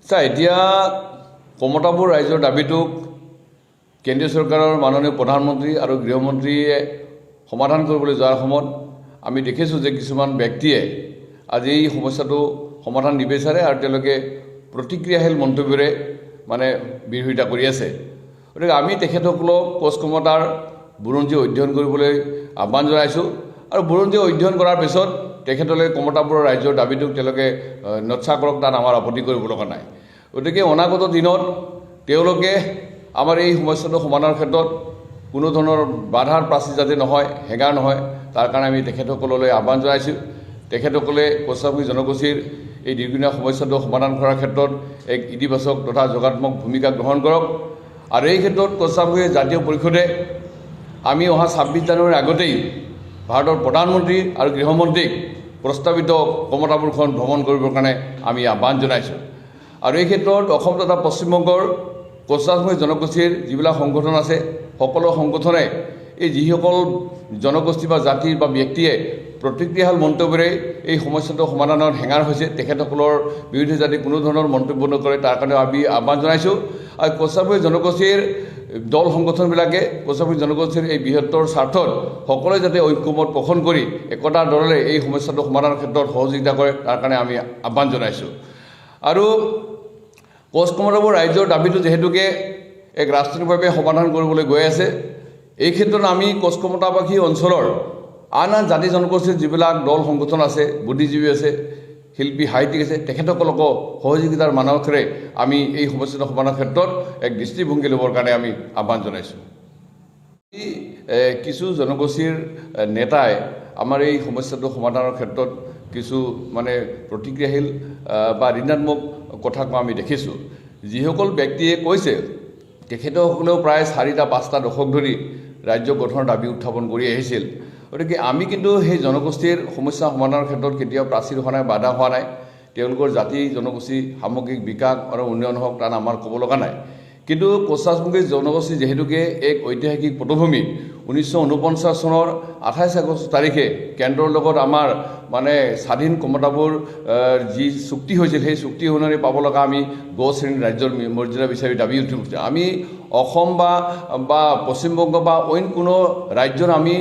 এতিয়া কমতাপুৰ ৰাইজৰ দাবীটোক কেন্দ্ৰীয় চৰকাৰৰ মাননীয় প্ৰধানমন্ত্ৰী আৰু গৃহমন্ত্ৰীয়ে সমাধান কৰিবলৈ যোৱাৰ সময়ত আমি দেখিছোঁ যে কিছুমান ব্যক্তিয়ে আজি এই সমস্যাটো সমাধান নিবিচাৰে আৰু তেওঁলোকে প্ৰতিক্ৰিয়াশীল মন্তব্যৰে বিৰোধিতা কৰি আছে। গতিকে আমি তেখেতসকলক কোচ কমতাৰ বুৰঞ্জী অধ্যয়ন কৰিবলৈ আহ্বান জনাইছোঁ আৰু বুৰঞ্জী অধ্যয়ন কৰাৰ পিছত তেখেতসকলে কমতাপুৰৰ ৰাইজৰ দাবীটোক তেওঁলোকে নৎসা কৰক, তাত আমাৰ আপত্তি কৰিব লগা নাই। গতিকে অনাগত দিনত তেওঁলোকে আমাৰ এই সমস্যাটো সমাধানৰ ক্ষেত্ৰত কোনো ধৰণৰ বাধাৰ প্ৰাচী যাতে নহয়, হেঙাৰ নহয়, তাৰ কাৰণে আমি তেখেতসকললৈ আহ্বান জনাইছোঁ। তেখেতসকলে কোচামুখী জনগোষ্ঠীৰ এই দীৰ্ঘদিনীয়া সমস্যাটো সমাধান কৰাৰ ক্ষেত্ৰত এক ইতিবাচক তথা যোগাত্মক ভূমিকা গ্ৰহণ কৰক। আৰু এই ক্ষেত্ৰত কোচামুখী জাতীয় পৰিষদে আমি অহা 26 জানুৱাৰীৰ আগতেই ভাৰতৰ প্ৰধানমন্ত্ৰী আৰু গৃহমন্ত্ৰীক প্ৰস্তাৱিত কমতাপুৰখন ভ্ৰমণ কৰিবৰ কাৰণে আমি আহ্বান জনাইছোঁ। আৰু এই ক্ষেত্ৰত অসম তথা পশ্চিমবংগৰ কোচামুখী জনগোষ্ঠীৰ যিবিলাক সংগঠন আছে, সকলো সংগঠনে এই যিসকল জনগোষ্ঠী বা জাতিৰ বা ব্যক্তিয়ে প্ৰতিক্ৰিয়াশীল মন্তব্যৰে এই সমস্যাটো সমাধানত হেঙাৰ হৈছে, তেখেতসকলৰ বিৰুদ্ধে যাতে কোনো ধৰণৰ মন্তব্য নকৰে তাৰ কাৰণে আমি আহ্বান জনাইছোঁ। আৰু কোচামুখী জনগোষ্ঠীৰ দল সংগঠনবিলাকে কোচামুখী জনগোষ্ঠীৰ এই বৃহত্তৰ স্বাৰ্থত সকলোৱে যাতে ঐক্যমত পোষণ কৰি একতাৰ দলেৰে এই সমস্যাটো সমাধানৰ ক্ষেত্ৰত সহযোগিতা কৰে তাৰ কাৰণে আমি আহ্বান জনাইছোঁ। আৰু কোচ কমতাপুৰ ৰাইজৰ দাবীটো যিহেতুকে এক ৰাজনৈতিকভাৱে সমাধান কৰিবলৈ গৈ আছে, এই ক্ষেত্ৰত আমি কোচ কমতাবাসী অঞ্চলৰ আন আন জাতি জনগোষ্ঠীৰ যিবিলাক দল সংগঠন আছে, বুদ্ধিজীৱী আছে, শিল্পী সাহিত্যিক আছে, তেখেতসকলকো সহযোগিতাৰ মানসেৰে আমি এই সমস্যাটো সমাধানৰ ক্ষেত্ৰত এক দৃষ্টিভংগী ল'বৰ কাৰণে আমি আহ্বান জনাইছোঁ। কিছু জনগোষ্ঠীৰ নেতাই আমাৰ এই সমস্যাটো সমাধানৰ ক্ষেত্ৰত কিছু প্ৰতিক্ৰিয়াশীল বা ঋণাত্মক কথা কোৱা আমি দেখিছোঁ। যিসকল ব্যক্তিয়ে কৈছে তেখেতসকলেও প্ৰায় 4-5টা দশক ধৰি ৰাজ্য গঠনৰ দাবী উত্থাপন কৰি আহিছিল। গতিকে আমি কিন্তু সেই জনগোষ্ঠীৰ সমস্যা সমাধানৰ ক্ষেত্ৰত কেতিয়াও প্ৰাচীৰ হোৱা নাই, বাধা হোৱা নাই। তেওঁলোকৰ জাতি জনগোষ্ঠী সামগ্ৰিক বিকাশ আৰু উন্নয়ন হওক তাত আমাৰ ক'ব লগা নাই। কিন্তু কোচামুখী জনগোষ্ঠী যিহেতুকে এক ঐতিহাসিক পটভূমি, 1949 চনৰ 28 আগষ্ট তাৰিখে কেন্দ্ৰৰ লগত আমাৰ স্বাধীন কমতাপুৰ যি চুক্তি হৈছিল, সেই চুক্তি অনুসৰি পাব লগা আমি গ শ্ৰেণীৰ ৰাজ্যৰ মৰ্যাদা বিচাৰি দাবী উঠিছে। আমি অসম বা পশ্চিমবংগ বা অইন কোনো ৰাজ্যৰ আমি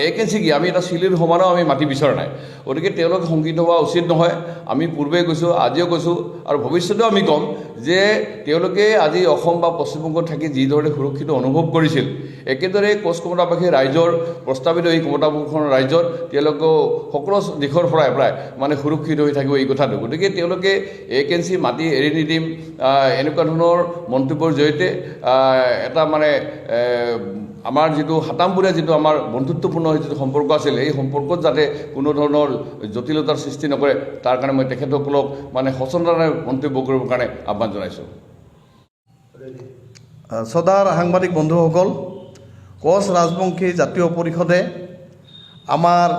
এক ইঞ্চি আমি এটা চিলিৰ সমানো আমি মাটি বিচৰা নাই। গতিকে তেওঁলোকে শংকিত হোৱা উচিত নহয়। আমি পূৰ্বে কৈছোঁ, আজিও কৈছোঁ আৰু ভৱিষ্যতেও আমি ক'ম যে তেওঁলোকে আজি অসম বা পশ্চিমবংগত থাকি যিদৰে সুৰক্ষিত অনুভৱ কৰিছিল, একেদৰে কোচ কমতাবাসী ৰাইজৰ প্ৰস্তাৱিত এই কমতাপুৰখনৰ ৰাজ্যত তেওঁলোকেও সকলো দিশৰ পৰাই প্ৰায় সুৰক্ষিত হৈ থাকিব এই কথাটো। গতিকে তেওঁলোকে 1 ইঞ্চি মাটি এৰি নিদিম এনেকুৱা ধৰণৰ মন্তব্যৰ জৰিয়তে এটা আমাৰ যিটো সাতামপুৰীয়া যিটো আমাৰ বন্ধুত্বপূৰ্ণ যিটো সম্পৰ্ক আছিল, এই সম্পৰ্কত যাতে কোনো ধৰণৰ জটিলতাৰ সৃষ্টি নকৰে তাৰ কাৰণে মই তেখেতসকলক সচেতনতাৰে মন্তব্য কৰিবৰ কাৰণে আহ্বান জনাইছোঁ। শ্ৰদ্ধাৰ সাংবাদিক বন্ধুসকল, কোচ ৰাজবংশী জাতীয় পৰিষদে আমাৰ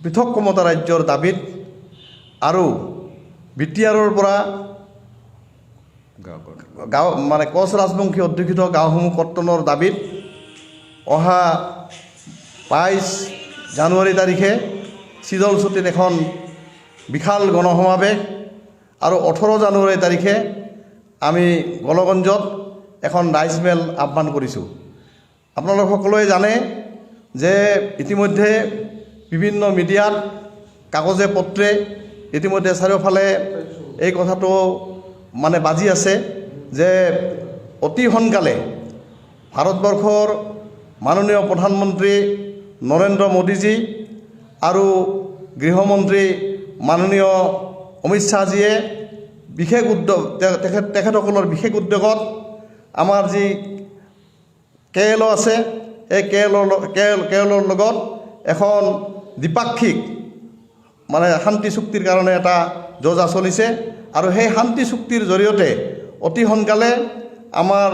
পৃথক কমতা ৰাজ্যৰ দাবীত আৰু BTRৰ পৰা গাঁও কোচ ৰাজবংশী অধ্যুষিত গাঁওসমূহ কৰ্তনৰ দাবীত অহা 22 জানুৱাৰী তাৰিখে চিজলচুটিত এখন বিশাল গণসমাৱেশ আৰু 18 জানুৱাৰী তাৰিখে আমি গলগঞ্জত এখন ৰাইজমেল আহ্বান কৰিছোঁ। আপোনালোক সকলোৱে জানে যে ইতিমধ্যে বিভিন্ন মিডিয়াত কাগজে পত্ৰে ইতিমধ্যে চাৰিওফালে এই কথাটো বাজি আছে যে অতি সোনকালে ভাৰতবৰ্ষৰ মাননীয় প্ৰধানমন্ত্ৰী নৰেন্দ্ৰ মোদীজী আৰু গৃহমন্ত্ৰী মাননীয় অমিত শ্বাহজীয়ে বিশেষ উদ্যোগ তেখেতসকলৰ বিশেষ উদ্যোগত আমাৰ যি KLO আছে, এই KLOৰ লগত এখন দ্বিপাক্ষিক শান্তি চুক্তিৰ কাৰণে এটা যোজা চলিছে। আৰু সেই শান্তি চুক্তিৰ জৰিয়তে অতি সোনকালে আমাৰ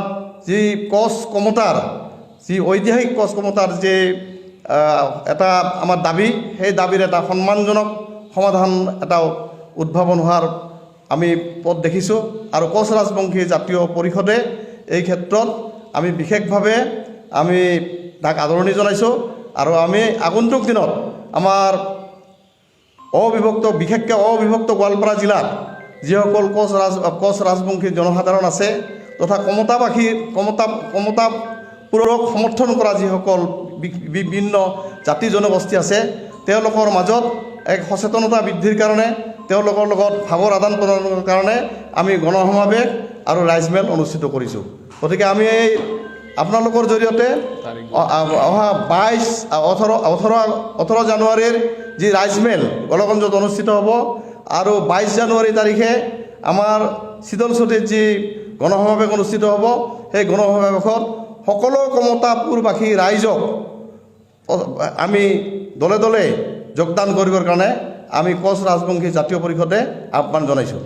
যি কোচ কমতাৰ যি ঐতিহাসিক কোচ কমতাৰ যি এটা আমাৰ দাবী, সেই দাবীৰ এটা সন্মানজনক সমাধান এটা উদ্ভাৱন হোৱাৰ আমি পথ দেখিছোঁ। আৰু কোচ ৰাজবংশী জাতীয় পৰিষদে এই ক্ষেত্ৰত আমি বিশেষভাৱে আমি তাক আদৰণি জনাইছোঁ। আৰু আমি আগন্তুক দিনত আমাৰ বিশেষকৈ অবিভক্ত গোৱালপাৰা জিলাত যিসকল কোচ ৰাজবংশী জনসাধাৰণ আছে তথা কমতাপূৰক সমৰ্থন কৰা যিসকল বিভিন্ন জাতি জনগোষ্ঠী আছে তেওঁলোকৰ মাজত এক সচেতনতা বৃদ্ধিৰ কাৰণে তেওঁলোকৰ লগত ভাৱৰ আদান প্ৰদানৰ কাৰণে আমি গণসমাৱেশ আৰু ৰাইজমেল অনুষ্ঠিত কৰিছোঁ। গতিকে আমি এই আপোনালোকৰ জৰিয়তে অহা 18 জানুৱাৰীৰ যি ৰাইজমেল গোলগঞ্জত অনুষ্ঠিত হ'ব আৰু 22 জানুৱাৰী তাৰিখে আমাৰ চিদলচুটিত যি গণসমাৱেশ অনুষ্ঠিত হ'ব সেই গণসমাৱেশত সকলো কমতাপুৰবাসী ৰাইজক আমি দলে দলে যোগদান কৰিবৰ কাৰণে আমি কোচ ৰাজবংশী জাতীয় পৰিষদে আহ্বান জনাইছোঁ।